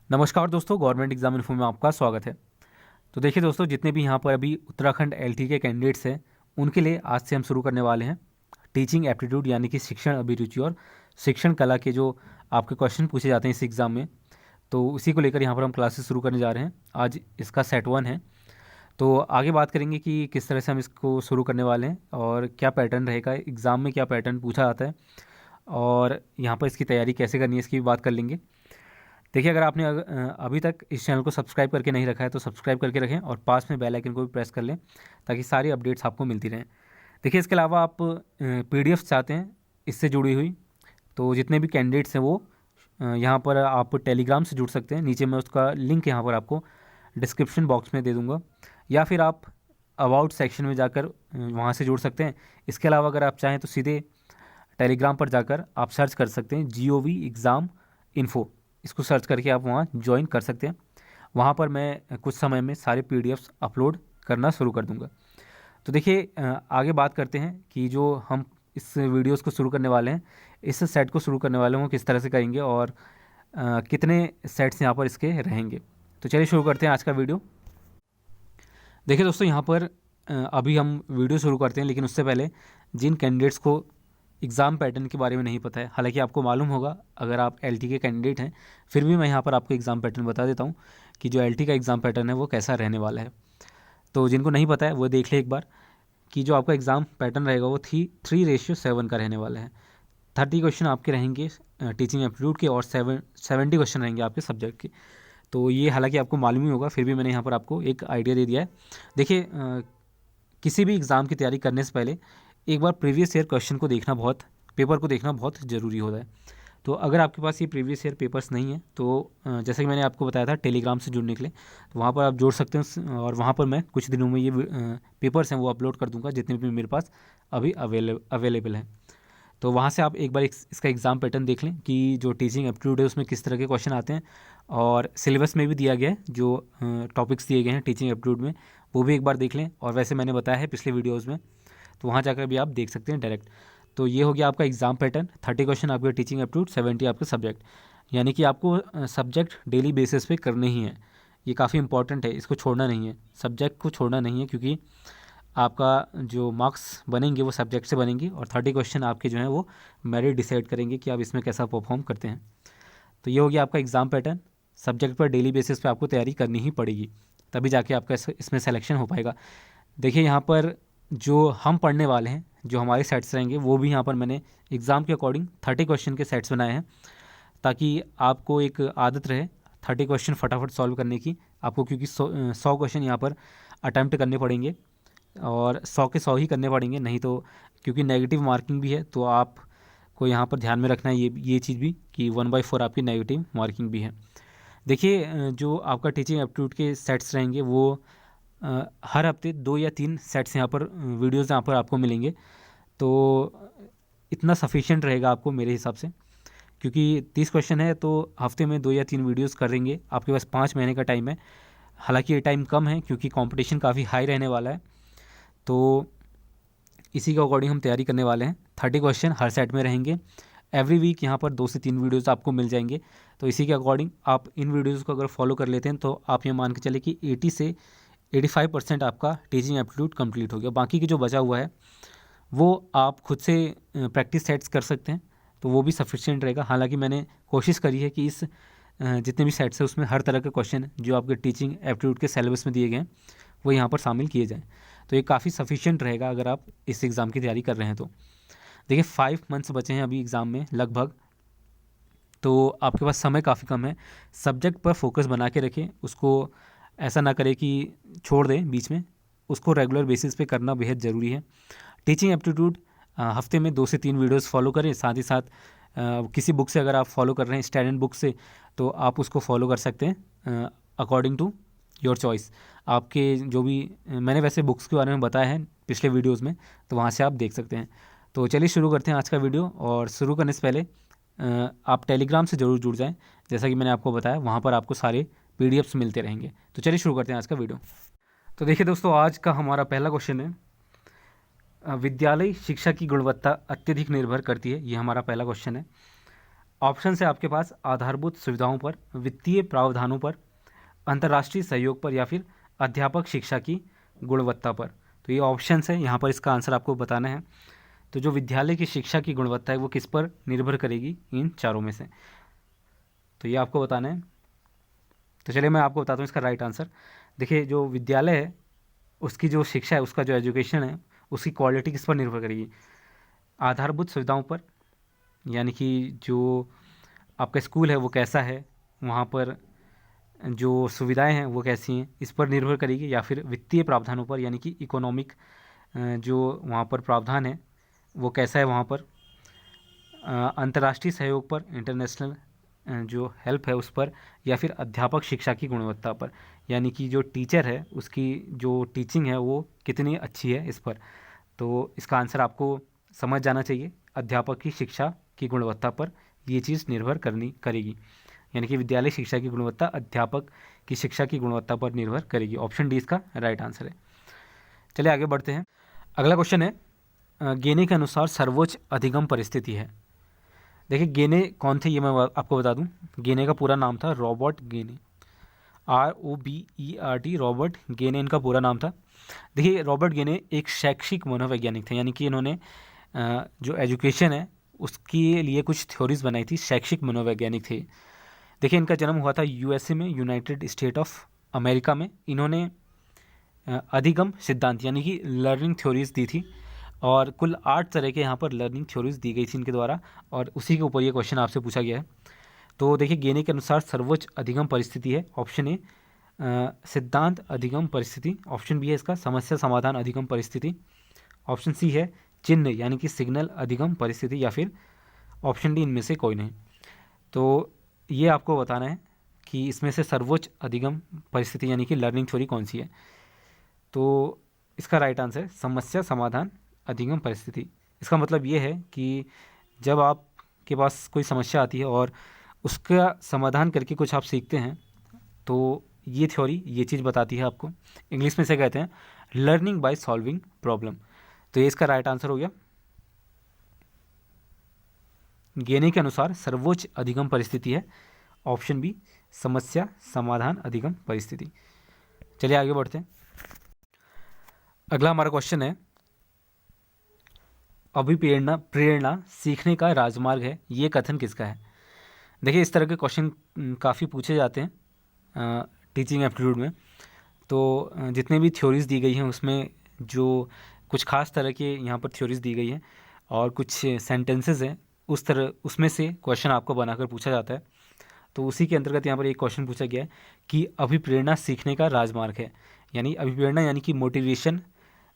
नमस्कार दोस्तों, government exam info में आपका स्वागत है। तो देखिए दोस्तों, जितने भी यहाँ पर अभी उत्तराखंड एलटी के कैंडिडेट्स हैं उनके लिए आज से हम शुरू करने वाले हैं टीचिंग एप्टीट्यूड यानी कि शिक्षण अभिरुचि और शिक्षण कला के जो आपके क्वेश्चन पूछे जाते हैं इस एग्ज़ाम में, तो उसी को लेकर यहाँ पर हम क्लासेस शुरू करने जा रहे हैं। आज इसका सेट 1 है। तो आगे बात करेंगे कि किस तरह से हम इसको शुरू करने वाले हैं और क्या पैटर्न रहेगा, एग्ज़ाम में क्या पैटर्न पूछा जाता है और यहाँ पर इसकी तैयारी कैसे करनी है इसकी भी बात कर लेंगे। देखिए, अगर आपने अभी तक इस चैनल को सब्सक्राइब करके नहीं रखा है तो सब्सक्राइब करके रखें और पास में बेल आइकन को भी प्रेस कर लें ताकि सारी अपडेट्स आपको मिलती रहें। देखिए, इसके अलावा आप पीडीएफ चाहते हैं इससे जुड़ी हुई, तो जितने भी कैंडिडेट्स हैं वो यहाँ पर आप टेलीग्राम से जुड़ सकते हैं। नीचे मैं उसका लिंक यहाँ पर आपको डिस्क्रिप्शन बॉक्स में दे दूँगा, या फिर आप अबाउट सेक्शन में जाकर वहाँ से जुड़ सकते हैं। इसके अलावा अगर आप चाहें तो सीधे टेलीग्राम पर जाकर आप सर्च कर सकते हैं GOV एग्ज़ाम इन्फो, इसको सर्च करके आप वहाँ ज्वाइन कर सकते हैं। वहाँ पर मैं कुछ समय में सारे PDFs अपलोड करना शुरू कर दूँगा। तो देखिए, आगे बात करते हैं कि जो हम इस वीडियोस को शुरू करने वाले हैं, इस सेट को शुरू करने वाले हैं वो किस तरह से करेंगे और कितने सेट्स यहाँ पर इसके रहेंगे। तो चलिए शुरू करते हैं आज का वीडियो। देखिए दोस्तों, यहाँ पर अभी हम वीडियो शुरू करते हैं, लेकिन उससे पहले जिन कैंडिडेट्स को एग्ज़ाम पैटर्न के बारे में नहीं पता है, हालांकि आपको मालूम होगा अगर आप LT के कैंडिडेट हैं, फिर भी मैं यहाँ पर आपको एग्ज़ाम पैटर्न बता देता हूँ कि जो LT का एग्ज़ाम पैटर्न है वो कैसा रहने वाला है। तो जिनको नहीं पता है वो देख ले एक बार कि जो आपका एग्ज़ाम पैटर्न रहेगा वो 3:7 का रहने वाला है। 30 क्वेश्चन आपके रहेंगे टीचिंग एप्टीट्यूड के और 70 क्वेश्चन रहेंगे आपके सब्जेक्ट के। तो ये हालांकि आपको मालूम ही होगा, फिर भी मैंने यहाँ पर आपको एक आइडिया दे दिया है। देखिए, किसी भी एग्ज़ाम की तैयारी करने से पहले एक बार प्रीवियस ईयर क्वेश्चन को देखना पेपर को देखना बहुत ज़रूरी होता है। तो अगर आपके पास ये प्रीवियस ईयर पेपर्स नहीं है तो जैसे कि मैंने आपको बताया था टेलीग्राम से जुड़ने के लिए, तो वहाँ पर आप जोड़ सकते हैं और वहाँ पर मैं कुछ दिनों में ये पेपर्स हैं वो अपलोड कर दूँगा जितने भी मेरे पास अभी अवेलेबल हैं। तो वहाँ से आप एक बार इसका एग्ज़ाम पैटर्न देख लें कि जो टीचिंग एप्टीट्यूड है उसमें किस तरह के क्वेश्चन आते हैं, और सिलेबस में भी दिया गया है जो टॉपिक्स दिए गए हैं टीचिंग एप्टीट्यूड में, वो भी एक बार देख लें। और वैसे मैंने बताया है पिछले वीडियोज़ में, तो वहाँ जाकर भी आप देख सकते हैं डायरेक्ट। तो ये हो गया आपका एग्ज़ाम पैटर्न। 30 क्वेश्चन आपके टीचिंग एप्टीट्यूड, 70 आपके सब्जेक्ट, यानी कि आपको सब्जेक्ट डेली बेसिस पे करने ही हैं। ये काफ़ी इंपॉर्टेंट है, इसको छोड़ना नहीं है, सब्जेक्ट को छोड़ना नहीं है, क्योंकि आपका जो मार्क्स बनेंगे वो सब्जेक्ट से बनेंगे और 30 क्वेश्चन आपके जो हैं वो मेरिट डिसाइड करेंगे कि आप इसमें कैसा परफॉर्म करते हैं। तो ये हो गया आपका एग्ज़ाम पैटर्न। सब्जेक्ट पर डेली बेसिस पे आपको तैयारी करनी ही पड़ेगी, तभी जाके आपका इसमें सिलेक्शन हो पाएगा। देखिए, यहाँ पर जो हम पढ़ने वाले हैं, जो हमारे सेट्स रहेंगे, वो भी यहाँ पर मैंने एग्ज़ाम के अकॉर्डिंग 30 क्वेश्चन के सेट्स बनाए हैं, ताकि आपको एक आदत रहे 30 क्वेश्चन फटाफट सॉल्व करने की आपको, क्योंकि 100 क्वेश्चन यहाँ पर अटैम्प्ट करने पड़ेंगे और 100 के 100 ही करने पड़ेंगे, नहीं तो क्योंकि नेगेटिव मार्किंग भी है, तो आपको यहाँ पर ध्यान में रखना है ये चीज़ भी कि 1/4 आपकी नेगेटिव मार्किंग भी है। देखिए, जो आपका टीचिंग एप्टीट्यूड के सेट्स रहेंगे वो हर हफ्ते 2 या 3 सेट्स यहाँ पर वीडियोज़ यहाँ पर आपको मिलेंगे, तो इतना सफिशिएंट रहेगा आपको मेरे हिसाब से, क्योंकि 30 क्वेश्चन है तो हफ्ते में 2 या 3 वीडियोज़ करेंगे। आपके पास 5 महीने का टाइम है, हालांकि ये टाइम कम है क्योंकि कंपटीशन काफ़ी हाई रहने वाला है, तो इसी के अकॉर्डिंग हम तैयारी करने वाले हैं। 30 क्वेश्चन हर सेट में रहेंगे। एवरी वीक यहाँ पर 2 से 3 वीडियोज़ आपको मिल जाएंगे, तो इसी के अकॉर्डिंग आप इन वीडियोज़ को अगर फॉलो कर लेते हैं तो आप ये मान के चले कि 80 से 85% आपका टीचिंग एप्टीट्यूड कंप्लीट हो गया। बाकी की जो बचा हुआ है वो आप खुद से प्रैक्टिस सेट्स कर सकते हैं, तो वो भी सफिशिएंट रहेगा। हालांकि मैंने कोशिश करी है कि इस जितने भी सेट्स हैं उसमें हर तरह के क्वेश्चन जो आपके टीचिंग एप्टीट्यूड के सिलेबस में दिए गए हैं वो यहाँ पर शामिल किए जाएँ, तो ये काफ़ी सफिशिएंट रहेगा अगर आप इस एग्ज़ाम की तैयारी कर रहे हैं तो। देखिए, 5 मंथ्स बचे हैं अभी एग्ज़ाम में लगभग, तो आपके पास समय काफ़ी कम है। सब्जेक्ट पर फोकस बना के रखें, उसको ऐसा ना करें कि छोड़ दें बीच में, उसको रेगुलर बेसिस पे करना बेहद ज़रूरी है। टीचिंग एप्टीट्यूड हफ्ते में 2 से 3 वीडियोस फॉलो करें, साथ ही साथ किसी बुक से अगर आप फॉलो कर रहे हैं स्टैंडर्ड बुक से, तो आप उसको फॉलो कर सकते हैं अकॉर्डिंग टू योर चॉइस। आपके जो भी मैंने वैसे बुक्स के बारे में बताया है पिछले वीडियोज़ में, तो वहाँ से आप देख सकते हैं। तो चलिए शुरू करते हैं आज का वीडियो, और शुरू करने से पहले आप टेलीग्राम से ज़रूर जुड़ जाएँ, जैसा कि मैंने आपको बताया वहाँ पर आपको सारे PDFs मिलते रहेंगे। तो चलिए शुरू करते हैं आज का वीडियो। तो देखिए दोस्तों, आज का हमारा पहला क्वेश्चन है, विद्यालय शिक्षा की गुणवत्ता अत्यधिक निर्भर करती है, ये हमारा पहला क्वेश्चन है। ऑप्शन है आपके पास आधारभूत सुविधाओं पर, वित्तीय प्रावधानों पर, अंतर्राष्ट्रीय सहयोग पर, या फिर अध्यापक शिक्षा की गुणवत्ता पर। तो ये ऑप्शन है, यहाँ पर इसका आंसर आपको बताना है। तो जो विद्यालय की शिक्षा की गुणवत्ता है वो किस पर निर्भर करेगी, इन चारों में से, तो ये आपको बताना है। तो चलिए मैं आपको बताता हूँ इसका राइट आंसर। देखिए जो विद्यालय है उसकी जो शिक्षा है, उसका जो एजुकेशन है, उसकी क्वालिटी किस पर निर्भर करेगी, आधारभूत सुविधाओं पर, यानी कि जो आपका स्कूल है वो कैसा है, वहाँ पर जो सुविधाएं हैं वो कैसी हैं, इस पर निर्भर करेगी, या फिर वित्तीय प्रावधानों पर, यानी कि इकोनॉमिक जो वहाँ पर प्रावधान है वो कैसा है वहाँ पर, अंतर्राष्ट्रीय सहयोग पर, इंटरनेशनल जो हेल्प है उस पर, या फिर अध्यापक शिक्षा की गुणवत्ता पर, यानी कि जो टीचर है उसकी जो टीचिंग है वो कितनी अच्छी है इस पर। तो इसका आंसर आपको समझ जाना चाहिए, अध्यापक की शिक्षा की गुणवत्ता पर ये चीज़ निर्भर करनी करेगी, यानी कि विद्यालय शिक्षा की गुणवत्ता अध्यापक की शिक्षा की गुणवत्ता पर निर्भर करेगी। ऑप्शन डी इसका राइट आंसर है। चलिए आगे बढ़ते हैं। अगला क्वेश्चन है, गेने के अनुसार सर्वोच्च अधिगम परिस्थिति है। देखिए गेने कौन थे ये मैं आपको बता दूं। गेने का पूरा नाम था रॉबर्ट गेने, ROBERT, रॉबर्ट गेने इनका पूरा नाम था। देखिए रॉबर्ट गेने एक शैक्षिक मनोवैज्ञानिक थे, यानी कि इन्होंने जो एजुकेशन है उसके लिए कुछ थ्योरीज बनाई थी, शैक्षिक मनोवैज्ञानिक थे। देखिए इनका जन्म हुआ था USA में, यूनाइटेड स्टेट ऑफ अमेरिका में। इन्होंने अधिगम सिद्धांत यानी कि लर्निंग थ्योरीज दी थी, और कुल 8 तरह के यहाँ पर लर्निंग थ्योरीज दी गई थी इनके द्वारा, और उसी के ऊपर ये क्वेश्चन आपसे पूछा गया है। तो देखिए गेने के अनुसार सर्वोच्च अधिगम परिस्थिति है, ऑप्शन ए सिद्धांत अधिगम परिस्थिति, ऑप्शन बी है इसका समस्या समाधान अधिगम परिस्थिति, ऑप्शन सी है चिन्ह यानी कि सिग्नल अधिगम परिस्थिति, या फिर ऑप्शन डी इनमें से कोई नहीं। तो ये आपको बताना है कि इसमें से सर्वोच्च अधिगम परिस्थिति यानी कि लर्निंग थ्योरी कौन सी है। तो इसका राइट आंसर है समस्या समाधान अधिगम परिस्थिति। इसका मतलब ये है कि जब आपके पास कोई समस्या आती है और उसका समाधान करके कुछ आप सीखते हैं, तो ये थ्योरी ये चीज़ बताती है आपको। इंग्लिश में से कहते हैं लर्निंग बाय सॉल्विंग प्रॉब्लम। तो ये इसका राइट आंसर हो गया। गेने के अनुसार सर्वोच्च अधिगम परिस्थिति है, ऑप्शन बी समस्या समाधान अधिगम परिस्थिति। चलिए आगे बढ़ते हैं। अगला हमारा क्वेश्चन है, अभिप्रेरणा प्रेरणा सीखने का राजमार्ग है, ये कथन किसका है। देखिए इस तरह के क्वेश्चन काफ़ी पूछे जाते हैं टीचिंग एप्टीट्यूड में। तो जितने भी थ्योरीज दी गई हैं उसमें जो कुछ खास तरह के यहाँ पर थ्योरीज दी गई हैं और कुछ सेंटेंसेस हैं, उस तरह उसमें से क्वेश्चन आपको बनाकर पूछा जाता है। तो उसी के अंतर्गत यहाँ पर एक क्वेश्चन पूछा गया है कि अभिप्रेरणा सीखने का राजमार्ग है, यानी अभिप्रेरणा यानी कि मोटिवेशन,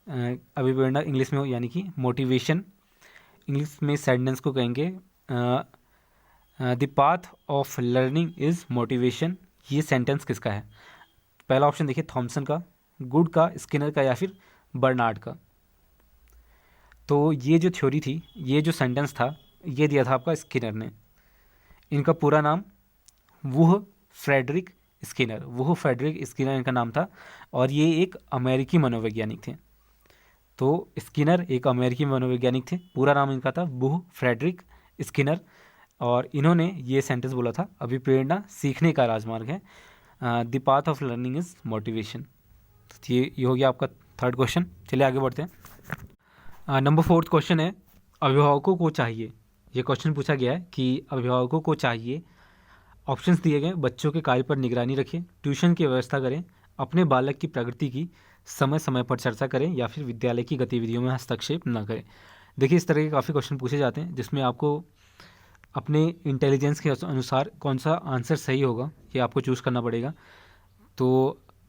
अभिप्रेरणा इंग्लिश में हो यानी कि मोटिवेशन, इंग्लिश में सेंटेंस को कहेंगे the path of learning is motivation. ये सेंटेंस किसका है। पहला ऑप्शन देखिए थॉमसन का, गुड का, स्किनर का, या फिर बर्नार्ड का। तो ये जो थ्योरी थी, ये जो सेंटेंस था, ये दिया था आपका स्किनर ने। इनका पूरा नाम वुह फ्रेडरिक स्किनर, वुह फ्रेडरिक स्किनर इनका नाम था, और ये एक अमेरिकी मनोवैज्ञानिक थे। तो स्किनर एक अमेरिकी मनोवैज्ञानिक थे, पूरा नाम इनका था वुह फ्रेडरिक स्किनर, और इन्होंने ये सेंटेंस बोला था अभिप्रेरणा सीखने का राजमार्ग है, the path of learning is motivation. ये हो गया आपका थर्ड क्वेश्चन। चलिए आगे बढ़ते हैं। नंबर 4 क्वेश्चन है, अभिभावकों को चाहिए, ये क्वेश्चन पूछा गया है कि अभिभावकों को चाहिए, ऑप्शंस दिए गए, बच्चों के कार्य पर निगरानी रखें, ट्यूशन की व्यवस्था करें, अपने बालक की प्रगति की समय समय पर चर्चा करें, या फिर विद्यालय की गतिविधियों में हस्तक्षेप न करें। देखिए इस तरह के काफ़ी क्वेश्चन पूछे जाते हैं जिसमें आपको अपने इंटेलिजेंस के अनुसार कौन सा आंसर सही होगा ये आपको चूज़ करना पड़ेगा। तो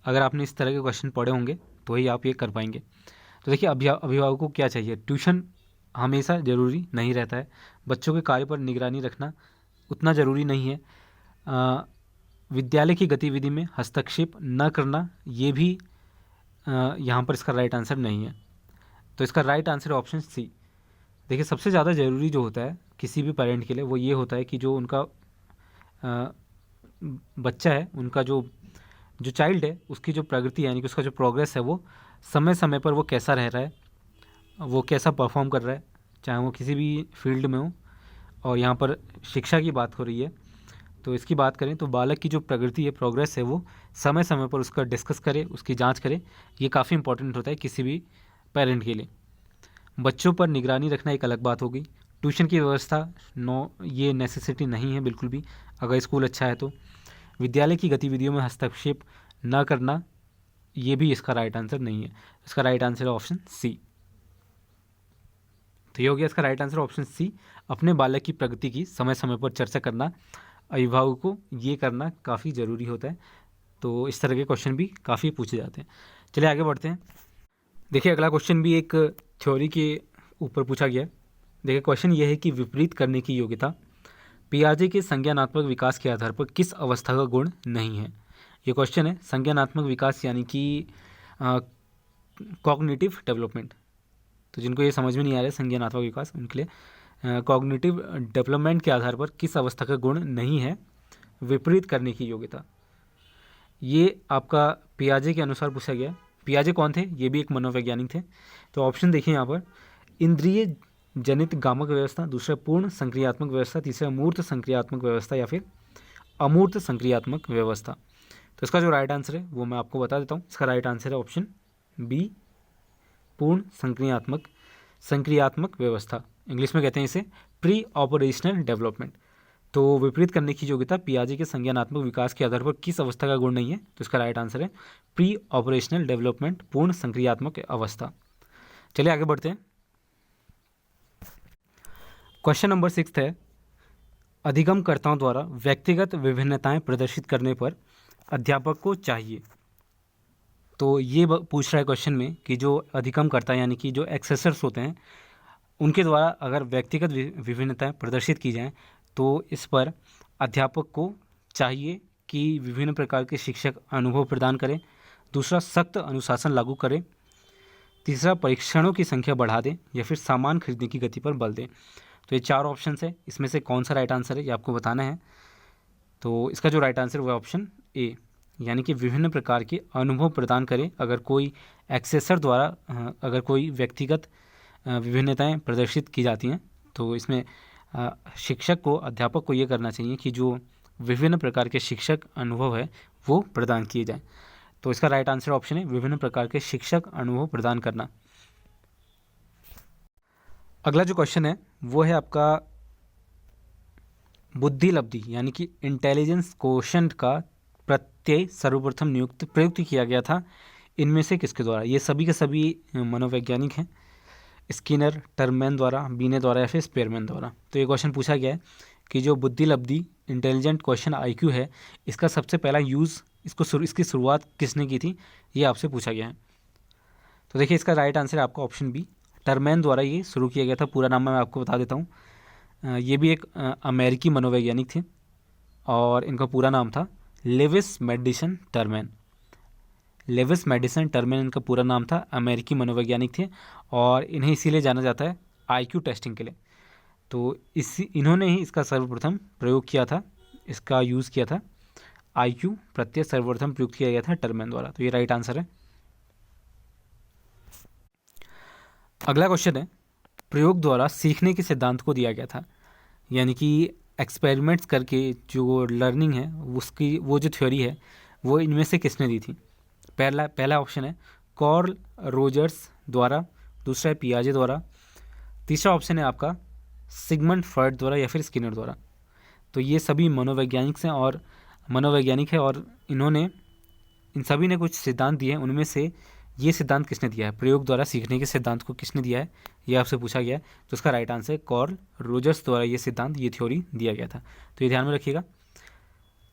अगर आपने इस तरह के क्वेश्चन पढ़े होंगे तो ही आप ये कर पाएंगे। तो देखिए अभिभावकों को क्या चाहिए, ट्यूशन हमेशा ज़रूरी नहीं रहता है, बच्चों के कार्य पर निगरानी रखना उतना ज़रूरी नहीं है, विद्यालय की गतिविधि में हस्तक्षेप न करना ये भी यहाँ पर इसका राइट आंसर नहीं है। तो इसका राइट आंसर है ऑप्शन सी। देखिए सबसे ज़्यादा ज़रूरी जो होता है किसी भी पेरेंट के लिए वो ये होता है कि जो उनका बच्चा है, उनका जो चाइल्ड है, उसकी जो प्रगति यानी कि उसका जो प्रोग्रेस है वो समय समय पर वो कैसा रह रहा है, वो कैसा परफॉर्म कर रहा है, चाहे वो किसी भी फील्ड में हो, और यहाँ पर शिक्षा की बात हो रही है, तो इसकी बात करें तो बालक की जो प्रगति है, प्रोग्रेस है, वो समय समय पर उसका डिस्कस करे, उसकी जांच करे। ये काफ़ी इंपॉर्टेंट होता है किसी भी पेरेंट के लिए। बच्चों पर निगरानी रखना एक अलग बात होगी। ट्यूशन की व्यवस्था ये नेसेसिटी नहीं है बिल्कुल भी, अगर स्कूल अच्छा है तो। विद्यालय की गतिविधियों में हस्तक्षेप न करना, ये भी इसका राइट आंसर नहीं है। इसका राइट आंसर है ऑप्शन सी। तो ये हो गया इसका राइट आंसर ऑप्शन सी। अपने बालक की प्रगति की समय समय पर चर्चा करना, अभिभावक को ये करना काफ़ी ज़रूरी होता है। तो इस तरह के क्वेश्चन भी काफ़ी पूछे जाते हैं। चलिए आगे बढ़ते हैं। देखिए अगला क्वेश्चन भी एक थ्योरी के ऊपर पूछा गया है। देखिए क्वेश्चन ये है कि विपरीत करने की योग्यता पियाजे के संज्ञानात्मक विकास के आधार पर किस अवस्था का गुण नहीं है। ये क्वेश्चन है संज्ञानात्मक विकास यानी कि कॉग्निटिव डेवलपमेंट। तो जिनको ये समझ में नहीं आ रहा है संज्ञानात्मक विकास, उनके लिए कॉग्निटिव डेवलपमेंट के आधार पर किस अवस्था का गुण नहीं है विपरीत करने की योग्यता। ये आपका पियाजे के अनुसार पूछा गया। पियाजे कौन थे? ये भी एक मनोवैज्ञानिक थे। तो ऑप्शन देखिए यहाँ पर, इंद्रिय जनित गामक व्यवस्था, दूसरा पूर्ण संक्रियात्मक व्यवस्था, तीसरा मूर्त संक्रियात्मक व्यवस्था या फिर अमूर्त संक्रियात्मक व्यवस्था। तो इसका जो राइट आंसर है वो मैं आपको बता देता हूँ। इसका राइट आंसर है ऑप्शन बी, पूर्ण संक्रियात्मक व्यवस्था। इंग्लिश में कहते हैं इसे प्री ऑपरेशनल डेवलपमेंट। तो विपरीत करने की योग्यता पियाजे के संज्ञानात्मक विकास के आधार पर किस अवस्था का गुण नहीं है? तो इसका राइट आंसर है प्री ऑपरेशनल डेवलपमेंट, पूर्ण संक्रियात्मक अवस्था। चलिए आगे बढ़ते हैं। क्वेश्चन नंबर 6 है, अधिगमकर्ताओं द्वारा व्यक्तिगत विभिन्नताएं प्रदर्शित करने पर अध्यापक को चाहिए। तो ये पूछ रहा है क्वेश्चन में कि जो अधिगमकर्ता यानी कि जो एक्सेसर्स होते हैं उनके द्वारा अगर व्यक्तिगत विभिन्नताएं प्रदर्शित की जाएं तो इस पर अध्यापक को चाहिए कि विभिन्न प्रकार के शिक्षक अनुभव प्रदान करें, दूसरा सख्त अनुशासन लागू करें, तीसरा परीक्षणों की संख्या बढ़ा दें या फिर सामान खरीदने की गति पर बल दें। तो ये 4 ऑप्शन है, इसमें से कौन सा राइट आंसर है ये आपको बताना है। तो इसका जो राइट आंसर है वो ऑप्शन ए, यानी कि विभिन्न प्रकार के अनुभव प्रदान करें। अगर कोई एक्सेसर द्वारा अगर कोई व्यक्तिगत विभिन्नताएं प्रदर्शित की जाती हैं तो इसमें शिक्षक को, अध्यापक को ये करना चाहिए कि जो विभिन्न प्रकार के शिक्षक अनुभव है वो प्रदान किए जाएं। तो इसका राइट आंसर ऑप्शन है विभिन्न प्रकार के शिक्षक अनुभव प्रदान करना। अगला जो क्वेश्चन है वो है आपका बुद्धि लब्धि यानी कि इंटेलिजेंस कोशेंट का प्रत्यय सर्वप्रथम प्रयुक्त किया गया था इनमें से किसके द्वारा? ये सभी के सभी मनोवैज्ञानिक हैं, स्किनर, टर्मैन द्वारा, बीने द्वारा या फिर स्पेयरमैन द्वारा। तो ये क्वेश्चन पूछा गया है कि जो बुद्धि लब्धि इंटेलिजेंट क्वेश्चन IQ है इसका सबसे पहला यूज़ इसकी शुरुआत किसने की थी, ये आपसे पूछा गया है। तो देखिए इसका राइट आंसर है आपका ऑप्शन बी, टर्मैन द्वारा ये शुरू किया गया था। पूरा नाम मैं आपको बता देता हूँ। ये भी एक अमेरिकी मनोवैज्ञानिक थे और इनका पूरा नाम था लेविस मेडिसन टर्मैन। लेविस मेडिसन टर्मैन इनका पूरा नाम था, अमेरिकी मनोवैज्ञानिक थे और इन्हें इसीलिए जाना जाता है IQ टेस्टिंग के लिए। तो इन्होंने ही इसका सर्वप्रथम प्रयोग किया था, इसका यूज़ किया था। IQ प्रत्यय सर्वप्रथम प्रयुक्त किया गया था टर्मैन द्वारा। तो ये राइट आंसर है। अगला क्वेश्चन है, प्रयोग द्वारा सीखने के सिद्धांत को दिया गया था, यानी कि एक्सपेरिमेंट्स करके जो लर्निंग है उसकी वो जो थ्योरी है वो इनमें से किसने दी थी? पहला ऑप्शन है कार्ल रोजर्स द्वारा, दूसरा है पियाजे द्वारा, तीसरा ऑप्शन है आपका सिगमंड फ्रॉइड द्वारा या फिर स्किनर द्वारा। तो ये सभी मनोवैज्ञानिक है और इन्होंने इन सभी ने कुछ सिद्धांत दिए हैं। उनमें से ये सिद्धांत किसने दिया है, प्रयोग द्वारा सीखने के सिद्धांत को किसने दिया है, ये आपसे पूछा गया है। तो उसका राइट आंसर है कार्ल रोजर्स द्वारा ये सिद्धांत, ये थ्योरी दिया गया था। तो ये ध्यान में रखिएगा,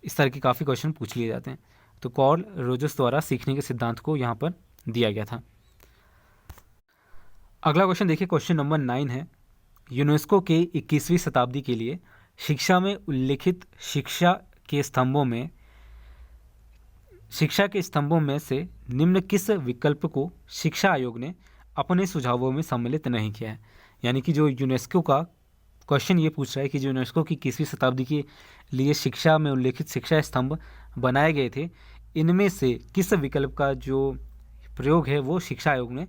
इस तरह के काफ़ी क्वेश्चन पूछ लिए जाते हैं। तो कार्ल रोजर्स द्वारा सीखने के सिद्धांत को यहाँ पर दिया गया था। अगला क्वेश्चन देखिए, क्वेश्चन नंबर 9 है, यूनेस्को के 21वीं शताब्दी के लिए शिक्षा में उल्लिखित शिक्षा के स्तंभों में से निम्न किस विकल्प को शिक्षा आयोग ने अपने सुझावों में सम्मिलित नहीं किया है? यानी कि जो यूनेस्को का क्वेश्चन ये पूछ रहा है कि जो यूनेस्को की 21वीं शताब्दी के लिए शिक्षा में उल्लिखित शिक्षा स्तंभ बनाए गए थे, इनमें से किस विकल्प का जो प्रयोग है वो शिक्षा आयोग ने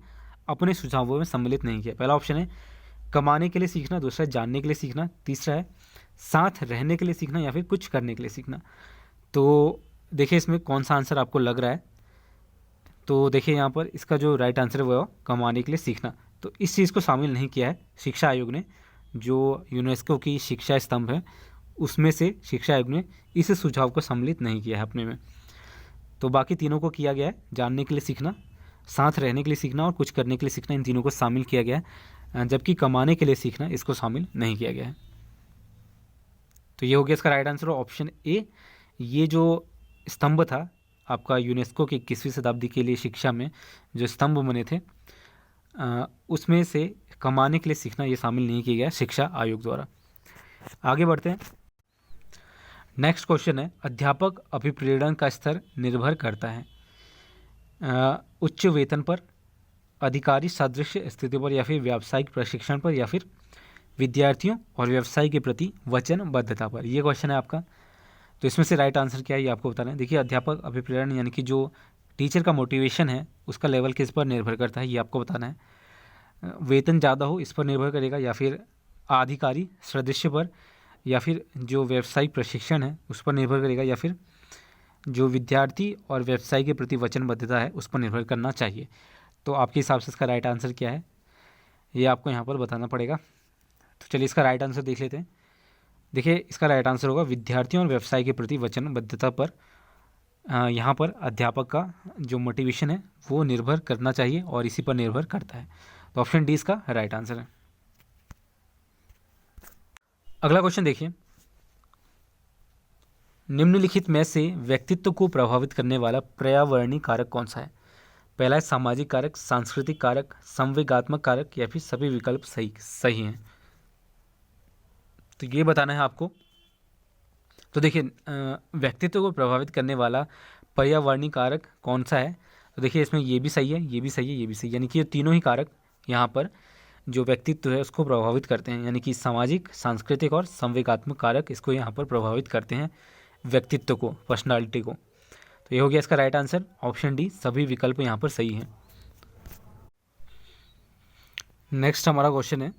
अपने सुझावों में सम्मिलित नहीं किया? पहला ऑप्शन है कमाने के लिए सीखना, दूसरा है जानने के लिए सीखना, तीसरा है साथ रहने के लिए सीखना या फिर कुछ करने के लिए सीखना। तो देखिए इसमें कौन सा आंसर आपको लग रहा है। तो देखिए यहाँ पर इसका जो राइट आंसर है वो है कमाने के लिए सीखना। तो इस चीज़ को शामिल नहीं किया है शिक्षा आयोग ने, जो यूनेस्को की शिक्षा स्तंभ है उसमें से शिक्षा आयोग ने इस सुझाव को सम्मिलित नहीं किया है अपने में। तो बाकी तीनों को किया गया है, जानने के लिए सीखना, साथ रहने के लिए सीखना और कुछ करने के लिए सीखना, इन तीनों को शामिल किया गया है, जबकि कमाने के लिए सीखना इसको शामिल नहीं किया गया है। तो ये हो गया इसका राइट आंसर ऑप्शन ए। ये जो स्तंभ था आपका यूनेस्को की 21वीं शताब्दी के लिए शिक्षा में जो स्तंभ बने थे, उसमें से कमाने के लिए सीखना ये शामिल नहीं किया गया शिक्षा आयोग द्वारा। आगे बढ़ते हैं। नेक्स्ट क्वेश्चन है, अध्यापक अभिप्रेरण का स्तर निर्भर करता है उच्च वेतन पर, अधिकारी सादृश्य स्थिति पर, या फिर व्यावसायिक प्रशिक्षण पर, या फिर विद्यार्थियों और व्यवसाय के प्रति वचनबद्धता पर। ये क्वेश्चन है आपका। तो इसमें से राइट आंसर क्या है ये आपको बताना है। देखिए अध्यापक अभिप्रेरण यानी कि जो टीचर का मोटिवेशन है उसका लेवल किस पर निर्भर करता है ये आपको बताना है। वेतन ज़्यादा हो इस पर निर्भर करेगा, या फिर आधिकारी सदृश्य पर, या फिर जो व्यावसायिक प्रशिक्षण है उस पर निर्भर करेगा, या फिर जो विद्यार्थी और व्यवसाय के प्रति वचनबद्धता है उस पर निर्भर करना चाहिए। तो आपके हिसाब से इसका राइट आंसर क्या है ये आपको यहाँ पर बताना पड़ेगा। तो चलिए इसका राइट आंसर देख लेते हैं। देखिए इसका राइट आंसर होगा विद्यार्थियों और व्यवसाय के प्रति वचनबद्धता पर। यहाँ पर अध्यापक का जो मोटिवेशन है वो निर्भर करना चाहिए और इसी पर निर्भर करता है। तो ऑप्शन डी इसका राइट आंसर है। अगला क्वेश्चन देखिए, निम्नलिखित में से व्यक्तित्व को प्रभावित करने वाला पर्यावरणीय कारक कौन सा है। पहला है सामाजिक कारक, सांस्कृतिक कारक, संवेगात्मक कारक, या फिर सभी विकल्प सही हैं। तो ये बताना है आपको। तो देखिए व्यक्तित्व को प्रभावित करने वाला पर्यावरणीय कारक कौन सा है। तो देखिए इसमें ये भी सही है, ये भी सही है, ये भी सही है, यानी कि ये तीनों ही कारक यहाँ पर जो व्यक्तित्व है उसको प्रभावित करते हैं, यानी कि सामाजिक, सांस्कृतिक और संवेगात्मक कारक इसको यहाँ पर प्रभावित करते हैं व्यक्तित्व को, पर्सनालिटी को। तो ये हो गया इसका राइट आंसर ऑप्शन डी, सभी विकल्प यहाँ पर सही हैं। नेक्स्ट हमारा क्वेश्चन है,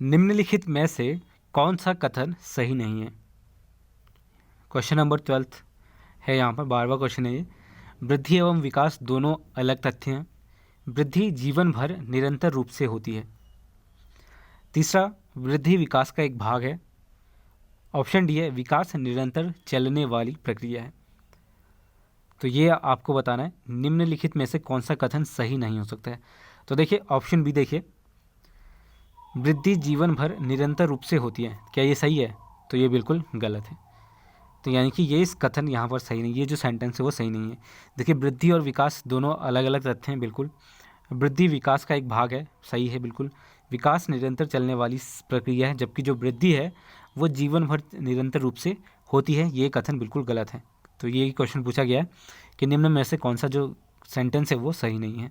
निम्नलिखित में से कौन सा कथन सही नहीं है। क्वेश्चन नंबर 12 है यहाँ पर, 12वां क्वेश्चन है ये। वृद्धि एवं विकास दोनों अलग तथ्य हैं। वृद्धि जीवन भर निरंतर रूप से होती है। तीसरा, वृद्धि विकास का एक भाग है। ऑप्शन डी है, विकास निरंतर चलने वाली प्रक्रिया है। तो ये आपको बताना है निम्नलिखित में से कौन सा कथन सही नहीं हो सकता है। तो देखिए ऑप्शन बी देखिए, वृद्धि जीवन भर निरंतर रूप से होती है, क्या ये सही है। तो ये बिल्कुल गलत है। तो यानी कि ये इस कथन यहाँ पर सही नहीं, ये जो सेंटेंस है वो सही नहीं है। देखिए वृद्धि और विकास दोनों अलग अलग तथ्य हैं, बिल्कुल। वृद्धि विकास का एक भाग है, सही है बिल्कुल। विकास निरंतर चलने वाली प्रक्रिया है, जबकि जो वृद्धि है वो जीवन भर निरंतर रूप से होती है, ये कथन बिल्कुल गलत है। तो ये क्वेश्चन पूछा गया है कि निम्न में से कौन सा जो सेंटेंस है वो सही नहीं है।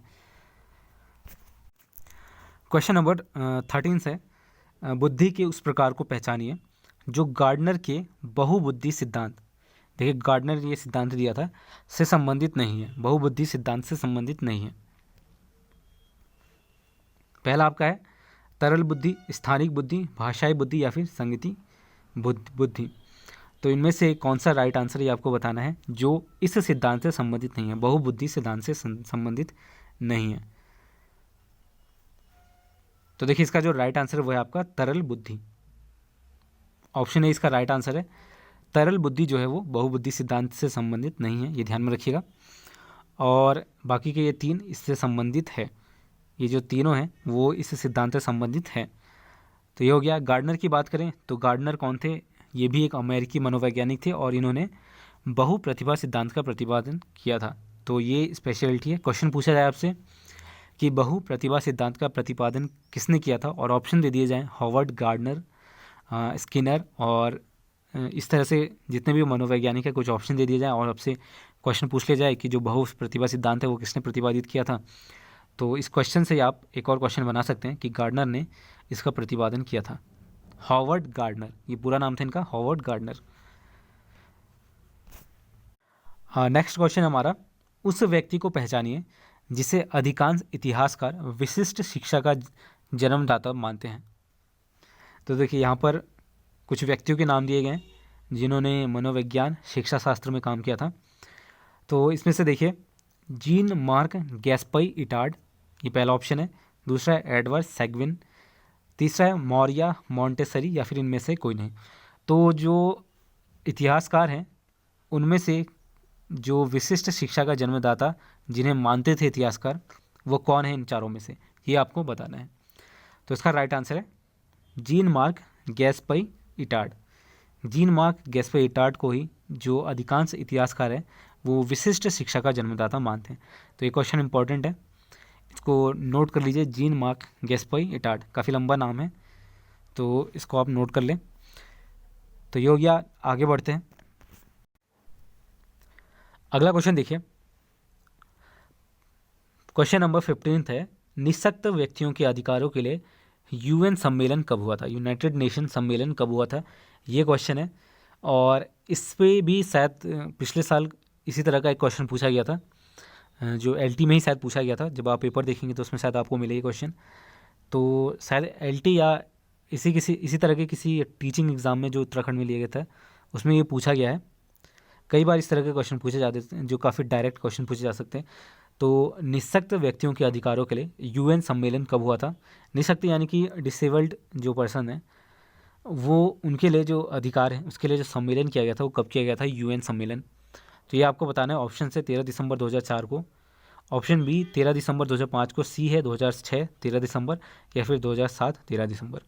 क्वेश्चन नंबर 13 से, बुद्धि के उस प्रकार को पहचानिए जो गार्डनर के बहुबुद्धि सिद्धांत, देखिए गार्डनर ये सिद्धांत दिया था, से संबंधित नहीं है, बहुबुद्धि सिद्धांत से संबंधित नहीं है। पहला आपका है तरल बुद्धि, स्थानिक बुद्धि, भाषाई बुद्धि, या फिर संगीती बुद्धि। तो इनमें से कौन सा राइट आंसर ये आपको बताना है जो इस सिद्धांत से संबंधित नहीं है, बहुबुद्धि सिद्धांत से संबंधित नहीं है। तो देखिए इसका जो राइट आंसर है वो है आपका तरल बुद्धि। ऑप्शन ए इसका राइट आंसर है। तरल बुद्धि जो है वो बहुबुद्धि सिद्धांत से संबंधित नहीं है, ये ध्यान में रखिएगा। और बाकी के ये तीन इससे संबंधित है, ये जो तीनों हैं वो इस सिद्धांत से संबंधित है। तो ये हो गया। गार्डनर की बात करें तो गार्डनर कौन थे, ये भी एक अमेरिकी मनोवैज्ञानिक थे और इन्होंने बहुप्रतिभा सिद्धांत का प्रतिपादन किया था। तो ये स्पेशलिटी है। क्वेश्चन पूछा जाए आपसे कि बहुप्रतिभा सिद्धांत का प्रतिपादन किसने किया था, और ऑप्शन दे दिए जाएँ हॉवर्ड गार्डनर, स्किनर, और इस तरह से जितने भी मनोवैज्ञानिक है कुछ ऑप्शन दे दिए जाए और आपसे क्वेश्चन पूछ लिया जाए कि जो बहुप्रतिभा सिद्धांत है वो किसने प्रतिपादित किया था। तो इस क्वेश्चन से आप एक और क्वेश्चन बना सकते हैं कि गार्डनर ने इसका प्रतिपादन किया था। हॉवर्ड गार्डनर, ये पूरा नाम था इनका, हॉवर्ड गार्डनर। नेक्स्ट क्वेश्चन हमारा, उस व्यक्ति को पहचानिए जिसे अधिकांश इतिहासकार विशिष्ट शिक्षा का जन्मदाता मानते हैं। तो देखिए यहाँ पर कुछ व्यक्तियों के नाम दिए गए हैं जिन्होंने मनोविज्ञान शिक्षा शास्त्र में काम किया था। तो इसमें से देखिए जीन मार्क गैस्पाई इटार्ड, ये पहला ऑप्शन है। दूसरा है एडवर्ड सेगविन। तीसरा है मौर्या मॉन्टेसरी, या फिर इनमें से कोई नहीं। तो जो इतिहासकार हैं उनमें से जो विशिष्ट शिक्षा का जन्मदाता जिन्हें मानते थे इतिहासकार, वो कौन है इन चारों में से, ये आपको बताना है। तो इसका राइट आंसर है Jean Marc Gaspard Itard. Jean Marc Gaspard Itard को ही जो अधिकांश इतिहासकार हैं वो विशिष्ट शिक्षा का जन्मदाता मानते हैं। तो ये क्वेश्चन इंपॉर्टेंट है, इसको नोट कर लीजिए। जीन मार्क गैस्पाई इटार्ड, काफ़ी लंबा नाम है, तो इसको आप नोट कर लें। तो ये हो गया, आगे बढ़ते हैं। अगला क्वेश्चन देखिए, क्वेश्चन नंबर 15 है, निःशक्त व्यक्तियों के अधिकारों के लिए यूएन सम्मेलन कब हुआ था, यूनाइटेड नेशन सम्मेलन कब हुआ था, ये क्वेश्चन है। और इस पे भी शायद पिछले साल इसी तरह का एक क्वेश्चन पूछा गया था, जो एलटी में ही शायद पूछा गया था। जब आप पेपर देखेंगे तो उसमें शायद आपको मिलेगा क्वेश्चन। तो शायद एलटी या इसी तरह के किसी टीचिंग एग्ज़ाम में जो उत्तराखंड में लिया गया था उसमें ये पूछा गया है। कई बार इस तरह के क्वेश्चन पूछे जाते हैं जो काफ़ी डायरेक्ट क्वेश्चन पूछे जा सकते हैं। तो निःशक्त व्यक्तियों के अधिकारों के लिए यूएन सम्मेलन कब हुआ था। निःशक्त यानी कि डिसेबल्ड जो पर्सन है, वो उनके लिए जो अधिकार है उसके लिए जो सम्मेलन किया गया था वो कब किया गया था, यूएन सम्मेलन। तो ये आपको बताना है। ऑप्शन से 13 दिसंबर 2004 को, ऑप्शन बी 13 दिसंबर 2005 को, सी है 2006 13 दिसंबर, या फिर 2007 13 दिसंबर।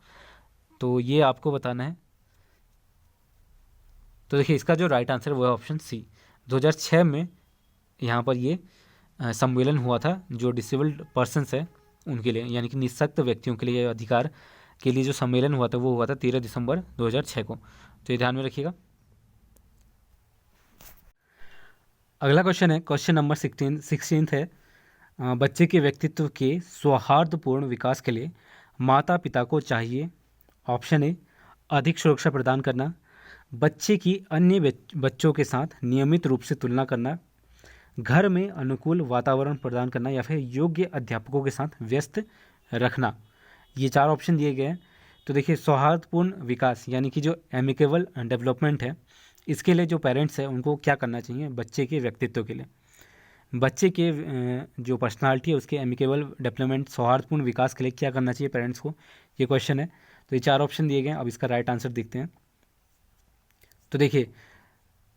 तो ये आपको बताना है। तो देखिए इसका जो राइट आंसर है वो है ऑप्शन सी, 2006 में यहाँ पर ये सम्मेलन हुआ था जो डिसेबल्ड पर्सनस है उनके लिए, यानी कि निःशक्त व्यक्तियों के लिए अधिकार के लिए जो सम्मेलन हुआ था वो हुआ था 13 दिसंबर 2006 को। तो ये ध्यान में रखिएगा। अगला क्वेश्चन है, क्वेश्चन नंबर 16 है, बच्चे के व्यक्तित्व के सौहार्दपूर्ण विकास के लिए माता पिता को चाहिए। ऑप्शन ए अधिक सुरक्षा प्रदान करना, बच्चे की अन्य बच्चों के साथ नियमित रूप से तुलना करना, घर में अनुकूल वातावरण प्रदान करना, या फिर योग्य अध्यापकों के साथ व्यस्त रखना। ये चार ऑप्शन दिए गए हैं। तो देखिए सौहार्दपूर्ण विकास यानी कि जो एमिकेबल डेवलपमेंट है, इसके लिए जो पेरेंट्स हैं उनको क्या करना चाहिए, बच्चे के व्यक्तित्व के लिए, बच्चे के जो पर्सनालिटी है उसके एमिकेबल डेवलपमेंट सौहार्दपूर्ण विकास के लिए क्या करना चाहिए पेरेंट्स को, ये क्वेश्चन है। तो ये चार ऑप्शन दिए गए हैं। अब इसका राइट आंसर देखते हैं। तो देखिए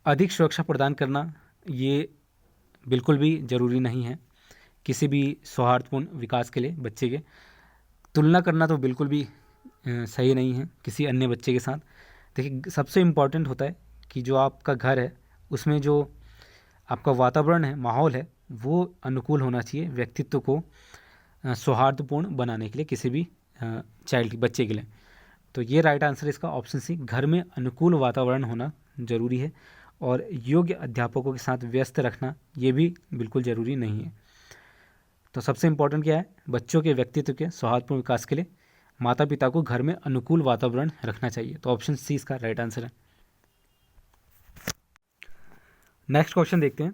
अधिक सुरक्षा प्रदान करना ये बिल्कुल भी ज़रूरी नहीं है किसी भी सौहार्दपूर्ण विकास के लिए। बच्चे के तुलना करना तो बिल्कुल भी सही नहीं है किसी अन्य बच्चे के साथ। देखिए सबसे इम्पॉर्टेंट होता है कि जो आपका घर है उसमें जो आपका वातावरण है, माहौल है, वो अनुकूल होना चाहिए व्यक्तित्व को सौहार्दपूर्ण बनाने के लिए किसी भी चाइल्ड बच्चे के लिए। तो ये राइट आंसर है इसका ऑप्शन सी, घर में अनुकूल वातावरण होना ज़रूरी है और योग्य अध्यापकों के साथ व्यस्त रखना ये भी बिल्कुल ज़रूरी नहीं है। तो सबसे इम्पोर्टेंट क्या है, बच्चों के व्यक्तित्व के सौहार्दपूर्ण विकास के लिए माता पिता को घर में अनुकूल वातावरण रखना चाहिए। तो ऑप्शन सी इसका राइट आंसर है। नेक्स्ट क्वेश्चन देखते हैं,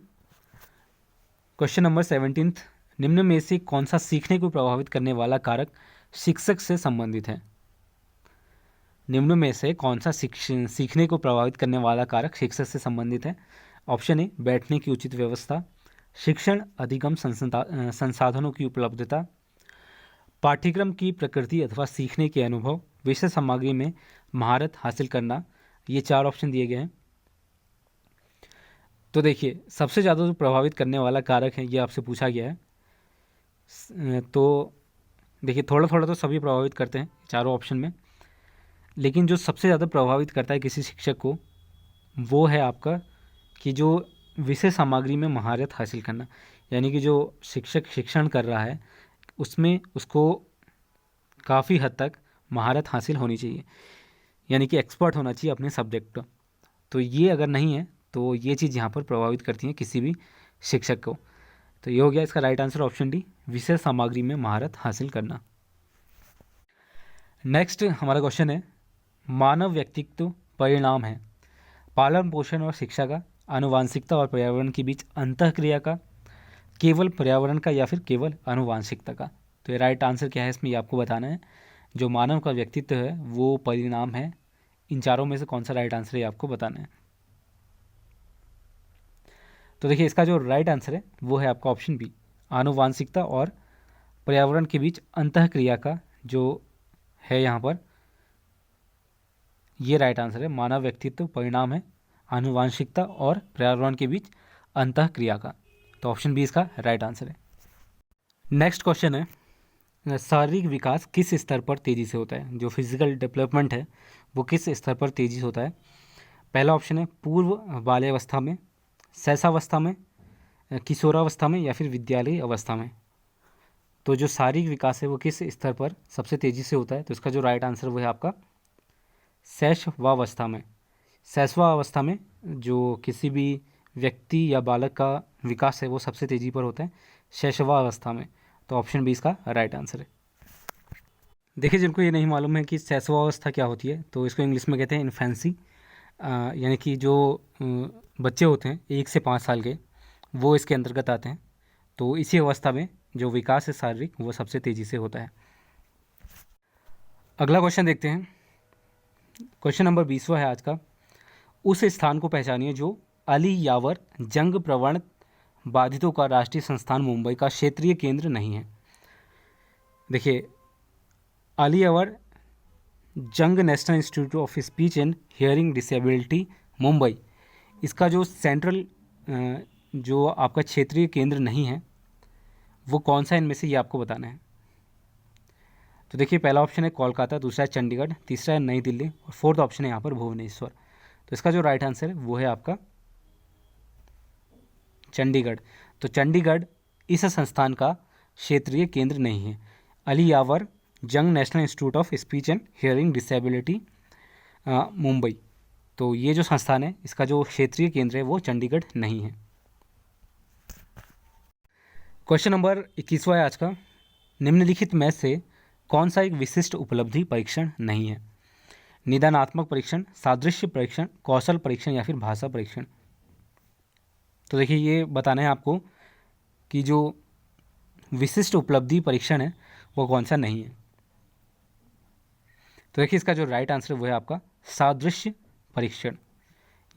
क्वेश्चन नंबर 17, निम्न में से कौन सा सीखने को प्रभावित करने वाला कारक शिक्षक से संबंधित है। निम्न में से कौन सा सीखने को प्रभावित करने वाला कारक शिक्षक से संबंधित है। ऑप्शन ए बैठने की उचित व्यवस्था, शिक्षण अधिगम संसाधनों की उपलब्धता, पाठ्यक्रम की प्रकृति अथवा सीखने के अनुभव, विषय सामग्री में महारत हासिल करना। ये चार ऑप्शन दिए गए हैं। तो देखिए सबसे ज़्यादा जो प्रभावित करने वाला कारक है ये आपसे पूछा गया है। तो देखिए थोड़ा थोड़ा तो सभी प्रभावित करते हैं चारों ऑप्शन में, लेकिन जो सबसे ज़्यादा प्रभावित करता है किसी शिक्षक को वो है आपका कि जो विषय सामग्री में महारत हासिल करना, यानी कि जो शिक्षक शिक्षण कर रहा है उसमें उसको काफ़ी हद तक महारत हासिल होनी चाहिए, यानी कि एक्सपर्ट होना चाहिए अपने सब्जेक्ट का। तो ये अगर नहीं है तो ये चीज़ यहाँ पर प्रभावित करती है किसी भी शिक्षक को। तो ये हो गया इसका राइट आंसर ऑप्शन डी, विषय सामग्री में महारत हासिल करना। नेक्स्ट हमारा क्वेश्चन है, मानव व्यक्तित्व परिणाम है पालन पोषण और शिक्षा का, आनुवांशिकता और पर्यावरण के बीच अंतःक्रिया का, केवल पर्यावरण का, या फिर केवल आनुवांशिकता का। तो ये राइट आंसर क्या है इसमें, ये आपको बताना है। जो मानव का व्यक्तित्व है वो परिणाम है। इन चारों में से कौन सा राइट आंसर है, ये आपको बताना है। तो देखिए इसका जो राइट आंसर है वो है आपका ऑप्शन बी, आनुवांशिकता और पर्यावरण के बीच अंतःक्रिया का जो है यहाँ पर, ये राइट आंसर है। मानव व्यक्तित्व परिणाम है आनुवांशिकता और पर्यावरण के बीच अंतःक्रिया का। तो ऑप्शन बी इसका राइट आंसर है। नेक्स्ट क्वेश्चन है, शारीरिक विकास किस स्तर पर तेज़ी से होता है? जो फिजिकल डेवलपमेंट है वो किस स्तर पर तेज़ी से होता है? पहला ऑप्शन है पूर्व बाल्यावस्था में, शैशवावस्था में, किशोरावस्था में या फिर विद्यालयी अवस्था में। तो जो शारीरिक विकास है वो किस स्तर पर सबसे तेज़ी से होता है? तो इसका जो राइट आंसर वो है आपका शैशवावस्था में। शैशवावस्था में जो किसी भी व्यक्ति या बालक का विकास है वो सबसे तेज़ी पर होता है शैशवावस्था में। तो ऑप्शन बी इसका राइट आंसर है। देखिए जिनको ये नहीं मालूम है कि शैशवावस्था क्या होती है, तो इसको इंग्लिश में कहते हैं इन्फेंसी, यानी कि जो बच्चे होते हैं 1 से 5 साल के, वो इसके अंतर्गत आते हैं। तो इसी अवस्था में जो विकास है शारीरिक वो सबसे तेज़ी से होता है। अगला क्वेश्चन देखते हैं। क्वेश्चन नंबर 20वां है आज का। उस स्थान को पहचानिए जो अली यावर जंग प्रवण बाधितों का राष्ट्रीय संस्थान मुंबई का क्षेत्रीय केंद्र नहीं है। देखिए अली यावर जंग national institute of speech and hearing disability Mumbai, इसका जो सेंट्रल जो आपका क्षेत्रीय केंद्र नहीं है वो कौन सा इनमें से, ये आपको बताना है। तो देखिए पहला ऑप्शन है कोलकाता, दूसरा है चंडीगढ़, तीसरा है नई दिल्ली और फोर्थ ऑप्शन है यहाँ पर भुवनेश्वर। तो इसका जो राइट आंसर है वो है आपका चंडीगढ़। तो चंडीगढ़ इस संस्थान का क्षेत्रीय केंद्र नहीं है। अली यावर जंग national institute of speech and hearing disability Mumbai, तो ये जो संस्थान है इसका जो क्षेत्रीय केंद्र है वो चंडीगढ़ नहीं है। क्वेश्चन नंबर 21वां है आज का। निम्नलिखित में से कौन सा एक विशिष्ट उपलब्धि परीक्षण नहीं है? निदानात्मक परीक्षण, सादृश्य परीक्षण, कौशल परीक्षण या फिर भाषा परीक्षण। तो देखिए ये बताना है आपको कि जो विशिष्ट उपलब्धि परीक्षण है वो कौन सा नहीं है। तो देखिए इसका जो राइट आंसर है वो है आपका सादृश्य परीक्षण।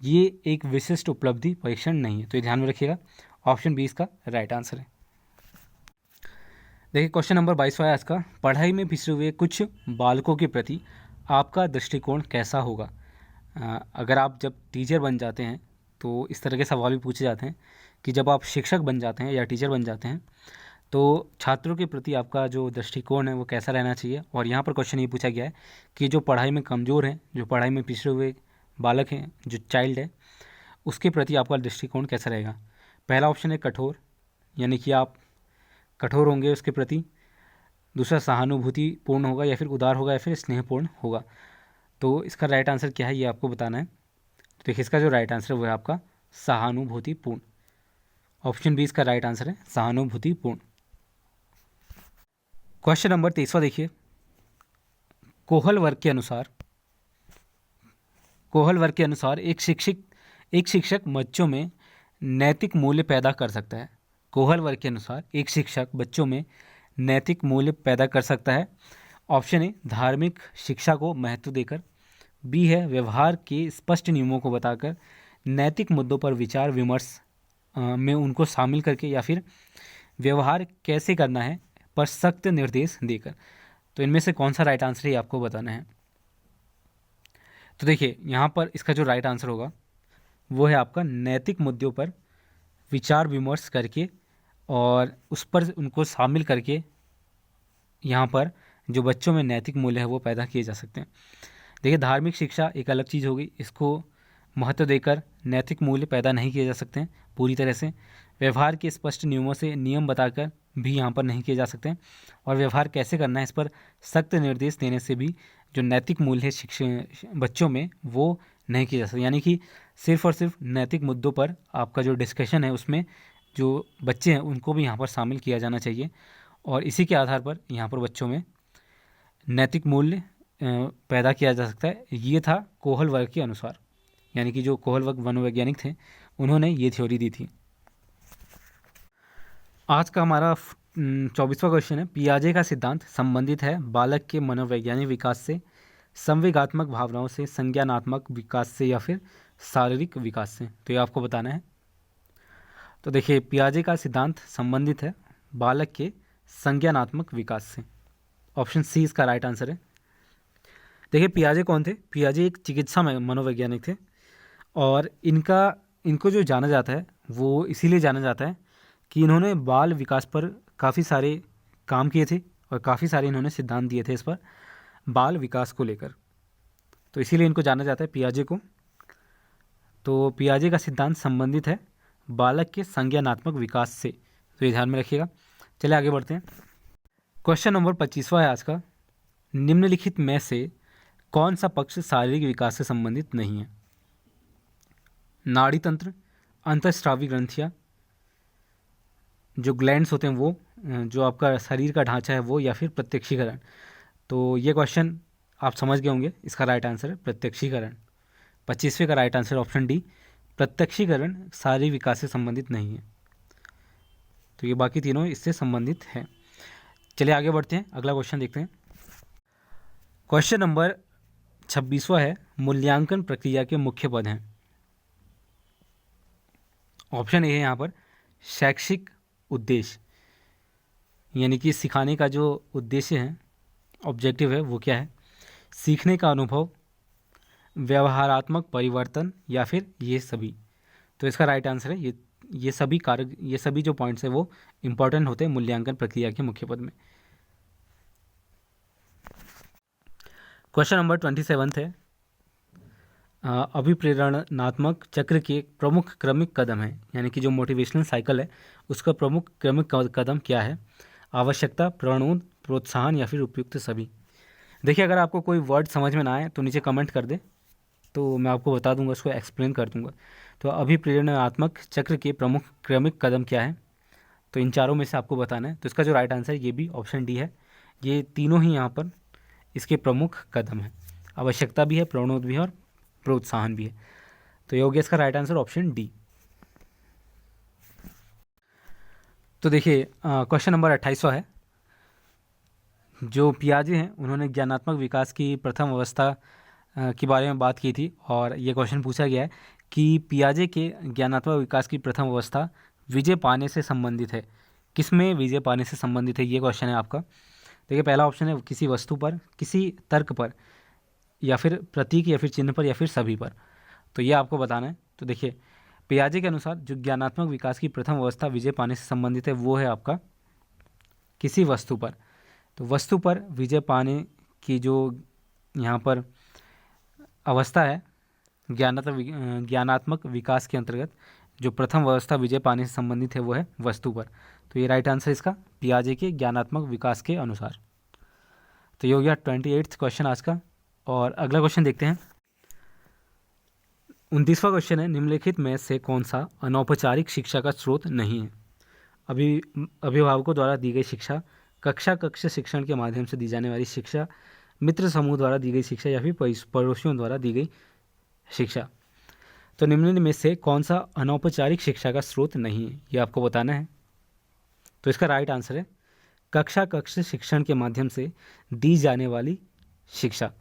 ये एक विशिष्ट उपलब्धि परीक्षण नहीं है, तो ये ध्यान में रखिएगा। ऑप्शन बी इसका राइट आंसर है। देखिए क्वेश्चन नंबर 22वां है आज का। पढ़ाई में पिछड़े हुए कुछ बालकों के प्रति आपका दृष्टिकोण कैसा होगा? अगर आप जब टीचर बन जाते हैं तो इस तरह के सवाल भी पूछे जाते हैं कि जब आप शिक्षक बन जाते हैं या टीचर बन जाते हैं तो छात्रों के प्रति आपका जो दृष्टिकोण है वो कैसा रहना चाहिए। और यहाँ पर क्वेश्चन ये पूछा गया है कि जो पढ़ाई में कमज़ोर हैं, जो पढ़ाई में पिछड़े हुए बालक हैं, जो चाइल्ड है, उसके प्रति आपका दृष्टिकोण कैसा रहेगा। पहला ऑप्शन है कठोर, यानी कि आप कठोर होंगे उसके प्रति। दूसरा सहानुभूतिपूर्ण होगा या फिर उदार होगा या फिर स्नेहपूर्ण होगा। तो इसका राइट आंसर क्या है ये आपको बताना है। तो देखिए इसका जो राइट आंसर है वो है आपका सहानुभूतिपूर्ण। ऑप्शन बी इसका राइट आंसर है सहानुभूतिपूर्ण। क्वेश्चन नंबर 23वां देखिए। कोहल वर्ग के अनुसार एक शिक्षक बच्चों में नैतिक मूल्य पैदा कर सकता है। कोहल वर्ग के अनुसार एक शिक्षक बच्चों में नैतिक मूल्य पैदा कर सकता है। ऑप्शन ए धार्मिक शिक्षा को महत्व देकर, बी है व्यवहार के स्पष्ट नियमों को बताकर, नैतिक मुद्दों पर विचार विमर्श में उनको शामिल करके, या फिर व्यवहार कैसे करना है पर सख्त निर्देश देकर। तो इनमें से कौन सा राइट आंसर है आपको बताना है। तो देखिए यहाँ पर इसका जो राइट आंसर होगा वो है आपका नैतिक मुद्दों पर विचार विमर्श करके और उस पर उनको शामिल करके यहाँ पर जो बच्चों में नैतिक मूल्य है वो पैदा किए जा सकते हैं। देखिए धार्मिक शिक्षा एक अलग चीज़ होगी, इसको महत्व देकर नैतिक मूल्य पैदा नहीं किए जा सकते हैं पूरी तरह से। व्यवहार के स्पष्ट नियमों से नियम बताकर भी यहाँ पर नहीं किए जा सकते हैं। और व्यवहार कैसे करना है इस पर सख्त निर्देश देने से भी जो नैतिक मूल्य है शिक्षा बच्चों में वो नहीं किए जा सकते। यानी कि सिर्फ और सिर्फ नैतिक मुद्दों पर आपका जो डिस्कशन है उसमें जो बच्चे हैं उनको भी यहाँ पर शामिल किया जाना चाहिए और इसी के आधार पर यहाँ पर बच्चों में नैतिक मूल्य पैदा किया जा सकता है। ये था कोहल वर्ग के अनुसार, यानी कि जो कोहल वर्ग मनोवैज्ञानिक थे उन्होंने ये थ्योरी दी थी। आज का हमारा 24वां क्वेश्चन है, पियाजे का सिद्धांत संबंधित है बालक के मनोवैज्ञानिक विकास से, संवेगात्मक भावनाओं से, संज्ञानात्मक विकास से या फिर शारीरिक विकास से। तो ये आपको बताना है। तो देखिए, पियाजे का सिद्धांत संबंधित है बालक के संज्ञानात्मक विकास से। ऑप्शन सी इसका राइट आंसर है। देखिए, पियाजे कौन थे? पियाजे एक चिकित्सा मनोवैज्ञानिक थे और इनको जो जाना जाता है वो इसीलिए जाना जाता है कि इन्होंने बाल विकास पर काफ़ी सारे काम किए थे और काफ़ी सारे इन्होंने सिद्धांत दिए थे इस पर बाल विकास को लेकर, तो इसीलिए इनको जाना जाता है पियाजे को। तो पियाजे का सिद्धांत संबंधित है बालक के संज्ञानात्मक विकास से, तो ये ध्यान में रखिएगा। चलिए आगे बढ़ते हैं। क्वेश्चन नंबर 25वां है आज का, निम्नलिखित में से कौन सा पक्ष शारीरिक विकास से संबंधित नहीं है? नाड़ी तंत्र, अंतःस्रावी ग्रंथियाँ, जो ग्लैंड्स होते हैं वो, जो आपका शरीर का ढांचा है वो, या फिर प्रत्यक्षीकरण। तो ये क्वेश्चन आप समझ गए होंगे, इसका राइट आंसर है प्रत्यक्षीकरण। 25वें का राइट आंसर ऑप्शन डी, प्रत्यक्षीकरण शारीरिक विकास से संबंधित नहीं है। तो ये बाकी तीनों इससे संबंधित हैं। चलिए आगे बढ़ते हैं, अगला क्वेश्चन देखते हैं। क्वेश्चन नंबर 26वां है, मूल्यांकन प्रक्रिया के मुख्य पद हैं। ऑप्शन ए है यहाँ पर शैक्षिक उद्देश्य, यानी कि सिखाने का जो उद्देश्य है, ऑब्जेक्टिव है, वो क्या है? सीखने का अनुभव, व्यवहारात्मक परिवर्तन, या फिर ये सभी। तो इसका राइट आंसर है ये सभी कारक, ये सभी जो पॉइंट्स है वो इंपॉर्टेंट होते हैं मूल्यांकन प्रक्रिया के मुख्य पद में। क्वेश्चन नंबर 27 है, अभिप्रेरणात्मक चक्र के प्रमुख क्रमिक कदम है, यानी कि जो मोटिवेशनल साइकिल है उसका प्रमुख क्रमिक कदम क्या है? आवश्यकता, प्रणोद, प्रोत्साहन, या फिर उपयुक्त सभी। देखिए, अगर आपको कोई वर्ड समझ में ना आए तो नीचे कमेंट कर दे, तो मैं आपको बता दूंगा, उसको एक्सप्लेन कर दूंगा। तो अभिप्रेरणात्मक चक्र के प्रमुख क्रमिक कदम क्या है? तो इन चारों में से आपको बताना है। तो इसका जो राइट आंसर है ये भी ऑप्शन डी है। ये तीनों ही यहाँ पर इसके प्रमुख कदम हैं, आवश्यकता भी है, प्रणोद भी है और प्रोत्साहन भी है। तो ये हो गया इसका राइट आंसर ऑप्शन डी। तो देखिए, क्वेश्चन नंबर 28वां है, जो पियाजे हैं उन्होंने ज्ञानात्मक विकास की प्रथम अवस्था के बारे में बात की थी, और ये क्वेश्चन पूछा गया है कि पियाजे के ज्ञानात्मक विकास की प्रथम अवस्था विजय पाने से संबंधित है। किसमें विजय पाने से संबंधित है, ये क्वेश्चन है आपका। देखिए, पहला ऑप्शन है किसी वस्तु पर, किसी तर्क पर, या फिर प्रतीक, या फिर चिन्ह पर, या फिर सभी पर। तो ये आपको बताना है। तो देखिए, पियाजे के अनुसार जो ज्ञानात्मक विकास की प्रथम अवस्था विजय पाने से संबंधित है वो है आपका किसी वस्तु पर। तो वस्तु पर विजय पाने की जो यहाँ पर अवस्था है ज्ञानात्मक विकास के अंतर्गत जो प्रथम अवस्था विजय पाने से संबंधित है वो है वस्तु पर। तो ये राइट आंसर इसका पियाजे के ज्ञानात्मक विकास के अनुसार। तो ये हो गया 28वां क्वेश्चन आज का। और अगला क्वेश्चन देखते हैं। 29वां क्वेश्चन है, निम्नलिखित में से कौन सा अनौपचारिक शिक्षा का स्रोत नहीं है? अभिभावकों द्वारा दी गई शिक्षा, कक्ष शिक्षण के माध्यम से दी जाने वाली शिक्षा, मित्र समूह द्वारा दी गई शिक्षा, या फिर पड़ोसियों द्वारा दी गई शिक्षा। तो निम्न में से कौन सा अनौपचारिक शिक्षा का स्रोत नहीं है, ये आपको बताना है। तो इसका राइट आंसर है कक्ष शिक्षण के माध्यम से दी जाने वाली शिक्षा।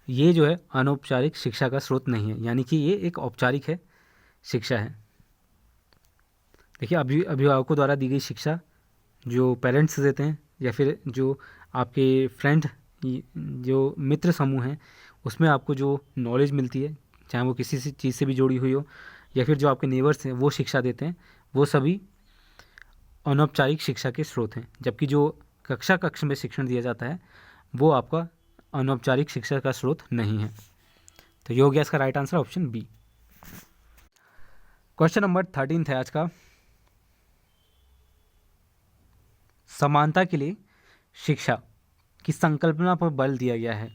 ये जो है अनौपचारिक शिक्षा का स्रोत नहीं है, यानी कि ये एक औपचारिक है शिक्षा है। देखिए, अभिभावकों द्वारा दी गई शिक्षा जो पेरेंट्स देते हैं, या फिर जो आपके फ्रेंड, जो मित्र समूह हैं, उसमें आपको जो नॉलेज मिलती है, चाहे वो किसी से चीज़ से भी जुड़ी हुई हो, या फिर जो आपके नेबर्स हैं वो शिक्षा देते हैं, वो सभी अनौपचारिक शिक्षा के स्रोत हैं। जबकि जो कक्ष में शिक्षण दिया जाता है वो आपका अनौपचारिक शिक्षा का स्रोत नहीं है। तो ये हो गया इसका right answer option B. Question number 13 है आज का, समानता के लिए शिक्षा की संकल्पना पर बल दिया गया है।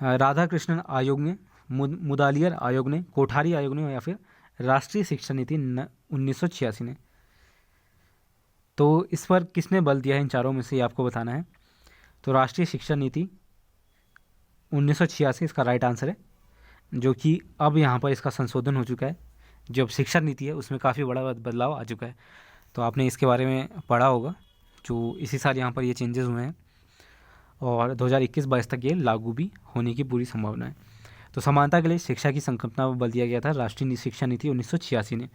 राधाकृष्णन आयोग ने, मुदालियर आयोग ने, कोठारी आयोग ने, या फिर राष्ट्रीय शिक्षा नीति 1986 ने। तो इस पर किसने बल दिया है, इन चारों में से आपको बताना है। तो राष्ट्रीय शिक्षा नीति 1986 इसका राइट आंसर है, जो कि अब यहाँ पर इसका संशोधन हो चुका है। जो अब शिक्षा नीति है उसमें काफ़ी बड़ा बदलाव आ चुका है। तो आपने इसके बारे में पढ़ा होगा, जो इसी साल यहाँ पर ये चेंजेस हुए हैं और 2021-22 तक ये लागू भी होने की पूरी संभावना है। तो समानता के लिए शिक्षा की संकल्पना पर बल दिया गया था राष्ट्रीय शिक्षा नीति 1986 ने।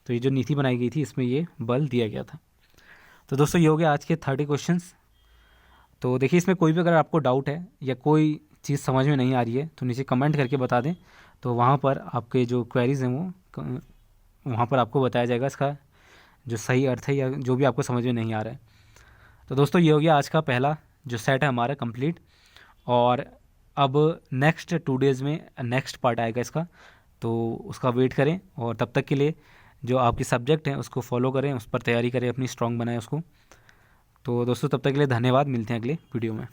तो ये जो नीति बनाई गई थी इसमें ये बल दिया गया था। तो दोस्तों ये हो गया आज के 30 क्वेश्चंस। तो देखिए इसमें कोई भी अगर आपको डाउट है या कोई चीज़ समझ में नहीं आ रही है तो नीचे कमेंट करके बता दें, तो वहाँ पर आपके जो क्वेरीज हैं वो वहाँ पर आपको बताया जाएगा इसका जो सही अर्थ है या जो भी आपको समझ में नहीं आ रहा है। तो दोस्तों ये हो गया आज का पहला जो सेट है हमारा कंप्लीट, और अब नेक्स्ट 2 डेज़ में नेक्स्ट पार्ट आएगा इसका, तो उसका वेट करें। और तब तक के लिए जो आपकी सब्जेक्ट हैं उसको फॉलो करें, उस पर तैयारी करें, अपनी स्ट्रॉन्ग बनाएं उसको। तो दोस्तों तब तक के लिए धन्यवाद, मिलते हैं अगले वीडियो में।